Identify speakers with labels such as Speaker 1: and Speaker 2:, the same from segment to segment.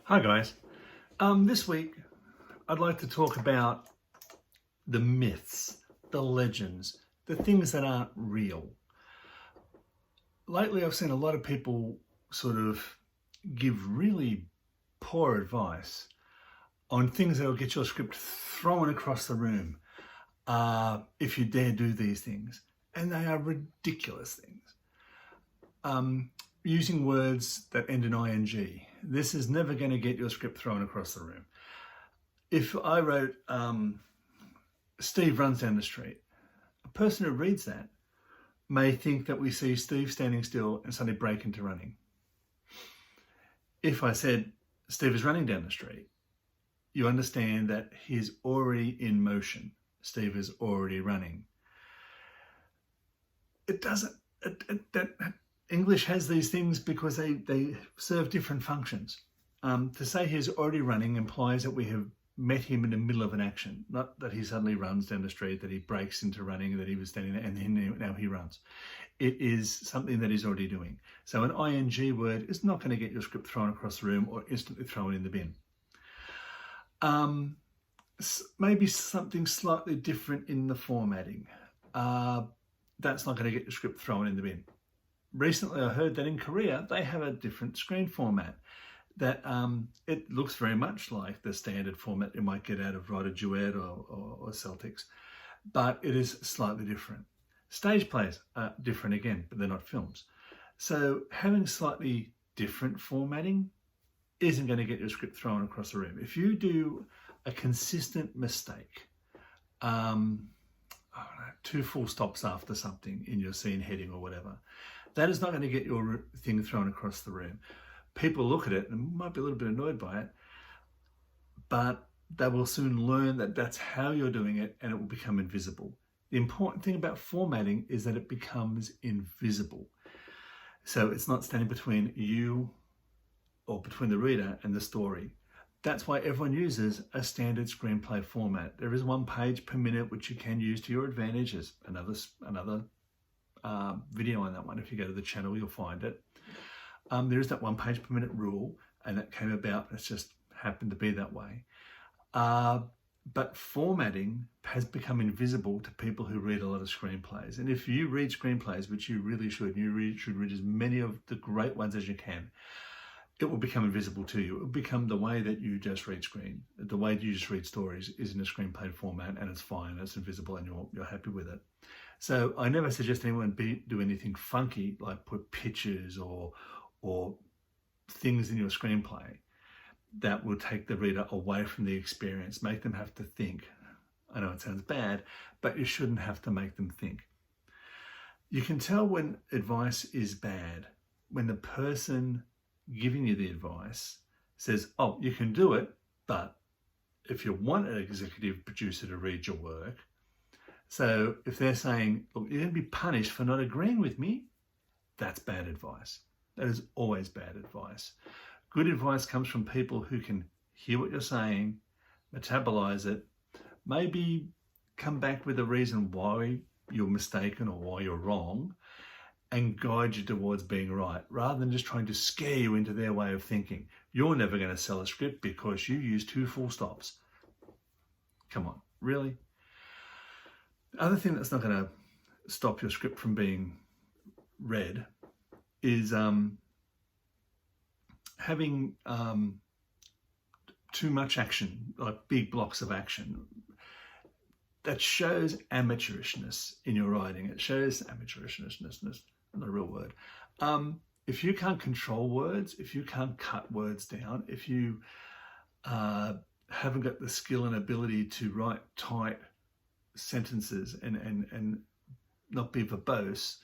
Speaker 1: Hi guys. This week I'd like to talk about the myths, the legends, the things that aren't real. Lately I've seen a lot of people sort of give really poor advice on things that will get your script thrown across the room if you dare do these things. And they are ridiculous things. Using words that end in ing. This is never going to get your script thrown across the room. If I wrote, Steve runs down the street, a person who reads that may think that we see Steve standing still and suddenly break into running. If I said, Steve is running down the street, you understand that he's already in motion. Steve is already running. It doesn't, English has these things because they serve different functions. To say he's already running implies that we have met him in the middle of an action, not that he suddenly runs down the street, that he breaks into running, that he was standing there and then now he runs. It is something that he's already doing. So an ing word is not going to get your script thrown across the room or instantly thrown in the bin. Maybe something slightly different in the formatting. That's not going to get your script thrown in the bin. Recently, I heard that in Korea, they have a different screen format that it looks very much like the standard format you might get out of Write a Duet or Celtics, but it is slightly different. Stage plays are different again, but they're not films. So having slightly different formatting isn't going to get your script thrown across the room. If you do a consistent mistake, two full stops after something in your scene heading or whatever, that is not going to get your thing thrown across the room. People look at it and might be a little bit annoyed by it, but they will soon learn that that's how you're doing it and it will become invisible. The important thing about formatting is that it becomes invisible. So it's not standing between you or between the reader and the story. That's why everyone uses a standard screenplay format. There is 1 page per minute, which you can use to your advantage. There's another video on that one. If you go to the channel, you'll find it. There is that 1 page per minute rule, and that came about. It's just happened to be that way. But formatting has become invisible to people who read a lot of screenplays. And if you read screenplays, which you really should, should read as many of the great ones as you can, it will become invisible to you. It will become the way that you just read the way you just read stories is in a screenplay format, and it's fine, it's invisible, and you're happy with it. So I never suggest anyone do anything funky, like put pictures or things in your screenplay that will take the reader away from the experience, make them have to think. I know it sounds bad, but you shouldn't have to make them think. You can tell when advice is bad when the person giving you the advice says, oh, you can do it, but if you want an executive producer to read your work, so if they're saying, look, you're going to be punished for not agreeing with me, that's bad advice. That is always bad advice. Good advice comes from people who can hear what you're saying, metabolize it, maybe come back with a reason why you're mistaken or why you're wrong, and guide you towards being right, rather than just trying to scare you into their way of thinking. You're never going to sell a script because you use 2 full stops. Come on, really? The other thing that's not going to stop your script from being read is having too much action, like big blocks of action. That shows amateurishness in your writing. It shows amateurishness, not a real word. If you can't control words, if you can't cut words down, if you haven't got the skill and ability to write tight sentences and not be verbose,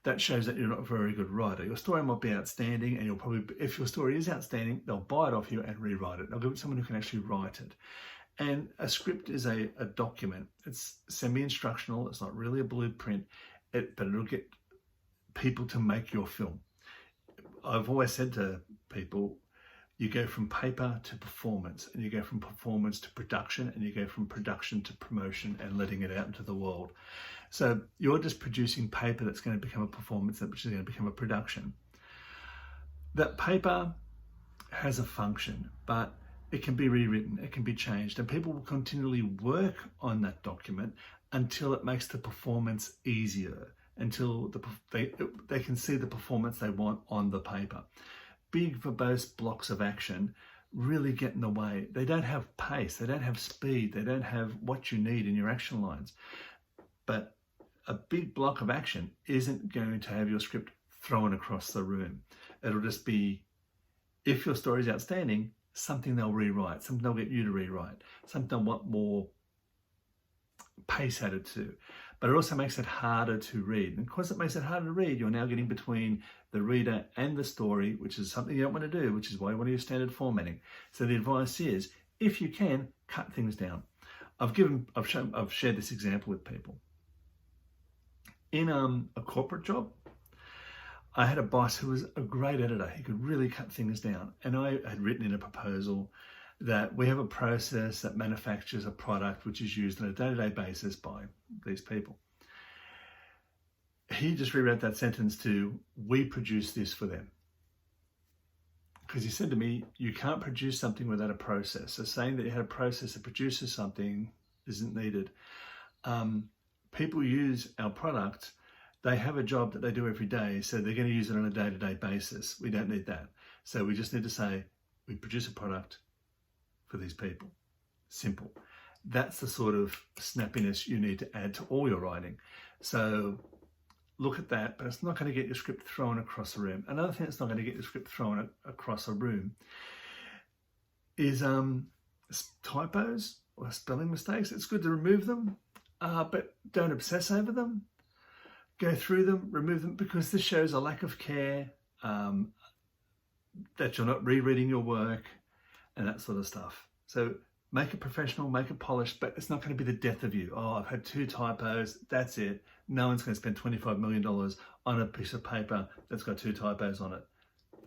Speaker 1: that shows that you're not a very good writer. Your story might be outstanding, and you'll probably, if your story is outstanding, they'll buy it off you and rewrite it. They'll give it to someone who can actually write it. And a script is a document. It's semi-instructional. It's not really a blueprint, but it'll get people to make your film. I've always said to people, you go from paper to performance, and you go from performance to production, and you go from production to promotion and letting it out into the world. So you're just producing paper that's going to become a performance, which is going to become a production. That paper has a function, but it can be rewritten, it can be changed, and people will continually work on that document until it makes the performance easier, until they can see the performance they want on the paper. Big verbose blocks of action really get in the way. They don't have pace, they don't have speed, they don't have what you need in your action lines. But a big block of action isn't going to have your script thrown across the room. It'll just be, if your story is outstanding, something they'll rewrite, something they'll get you to rewrite, something they'll want more pace added to. But it also makes it harder to read. And because it makes it harder to read, you're now getting between the reader and the story, which is something you don't want to do, which is why you want to use standard formatting. So the advice is, if you can, cut things down. I've shared this example with people. In a corporate job, I had a boss who was a great editor. He could really cut things down. And I had written in a proposal that we have a process that manufactures a product which is used on a day-to-day basis by these people. He just rewrote that sentence to, we produce this for them. Because he said to me, you can't produce something without a process. So saying that you had a process that produces something isn't needed. People use our product. They have a job that they do every day, so they're going to use it on a day-to-day basis. We don't need that. So we just need to say, we produce a product for these people. Simple. That's the sort of snappiness you need to add to all your writing. So look at that, but it's not going to get your script thrown across the room. Another thing that's not going to get your script thrown across a room is typos or spelling mistakes. It's good to remove them, but don't obsess over them. Go through them, remove them, because this shows a lack of care, that you're not rereading your work and that sort of stuff. So make it professional, make it polished, but it's not going to be the death of you. Oh, I've had 2 typos, that's it. No one's going to spend $25 million on a piece of paper that's got 2 typos on it.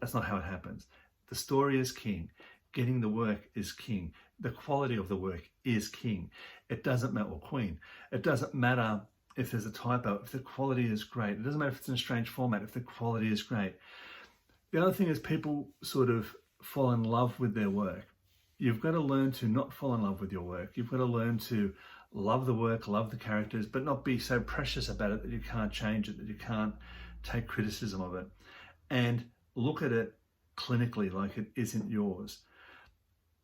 Speaker 1: That's not how it happens. The story is king. Getting the work is king. The quality of the work is king. It doesn't matter, or queen. It doesn't matter if there's a typo, if the quality is great. It doesn't matter if it's in a strange format, if the quality is great. The other thing is people sort of fall in love with their work. You've got to learn to not fall in love with your work. You've got to learn to love the work, love the characters, but not be so precious about it that you can't change it, that you can't take criticism of it. And look at it clinically like it isn't yours.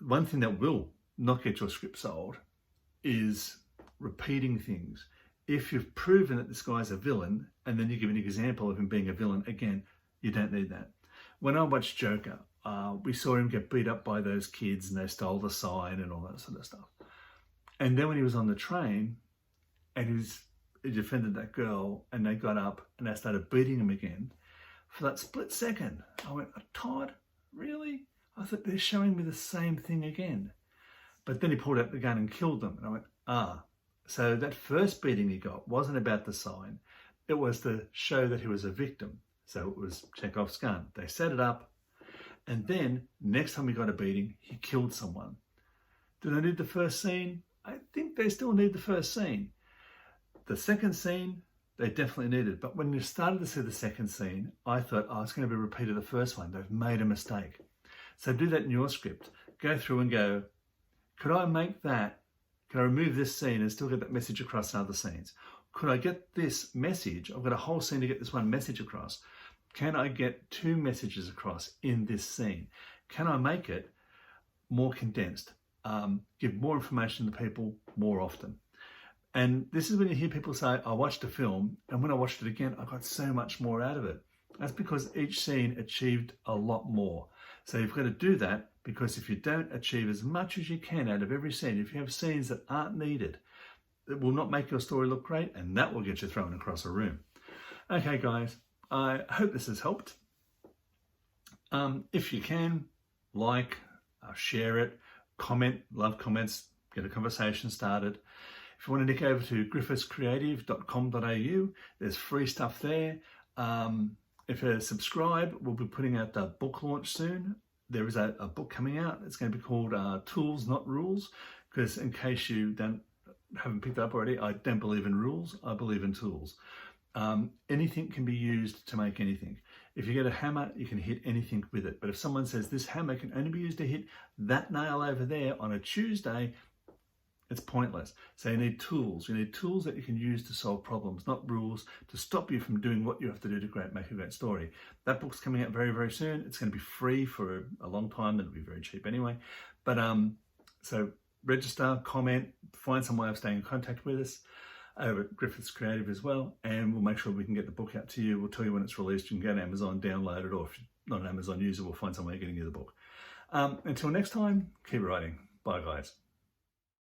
Speaker 1: One thing that will not get your script sold is repeating things. If you've proven that this guy's a villain, and then you give an example of him being a villain, again, you don't need that. When I watched Joker, we saw him get beat up by those kids and they stole the sign and all that sort of stuff. And then when he was on the train and he defended that girl and they got up and they started beating him again, for that split second, I went, Todd, really? I thought they're showing me the same thing again. But then he pulled out the gun and killed them. And I went, So that first beating he got wasn't about the sign. It was to show that he was a victim. So it was Chekhov's gun. They set it up. And then next time he got a beating, he killed someone. Do they need the first scene? I think they still need the first scene. The second scene, they definitely needed. But when you started to see the second scene, I thought, it's going to be a repeat of the first one. They've made a mistake. So do that in your script. Go through and go, could I make that? Can I remove this scene and still get that message across in other scenes? Could I get this message? I've got a whole scene to get this one message across. Can I get 2 messages across in this scene? Can I make it more condensed? Give more information to people more often. And this is when you hear people say, I watched a film, and when I watched it again, I got so much more out of it. That's because each scene achieved a lot more. So you've got to do that, because if you don't achieve as much as you can out of every scene, if you have scenes that aren't needed, it will not make your story look great, and that will get you thrown across a room. Okay, guys, I hope this has helped. If you can, like, share it, comment, love comments, get a conversation started. If you want to nick over to griffithscreative.com.au, there's free stuff there. If you subscribe, we'll be putting out the book launch soon. There is a book coming out. It's going to be called Tools, Not Rules, because in case you haven't picked it up already, I don't believe in rules, I believe in tools. Anything can be used to make anything. If you get a hammer, you can hit anything with it. But if someone says this hammer can only be used to hit that nail over there on a Tuesday, it's pointless. So you need tools. You need tools that you can use to solve problems, not rules to stop you from doing what you have to do to make a great story. That book's coming out very, very soon. It's going to be free for a long time. It'll be very cheap anyway. But so register, comment, find some way of staying in contact with us over at Griffiths Creative as well, and we'll make sure we can get the book out to you. We'll tell you when it's released. You can go to Amazon, download it, or if you're not an Amazon user, we'll find some way of getting you the book. Until next time, keep writing. Bye, guys.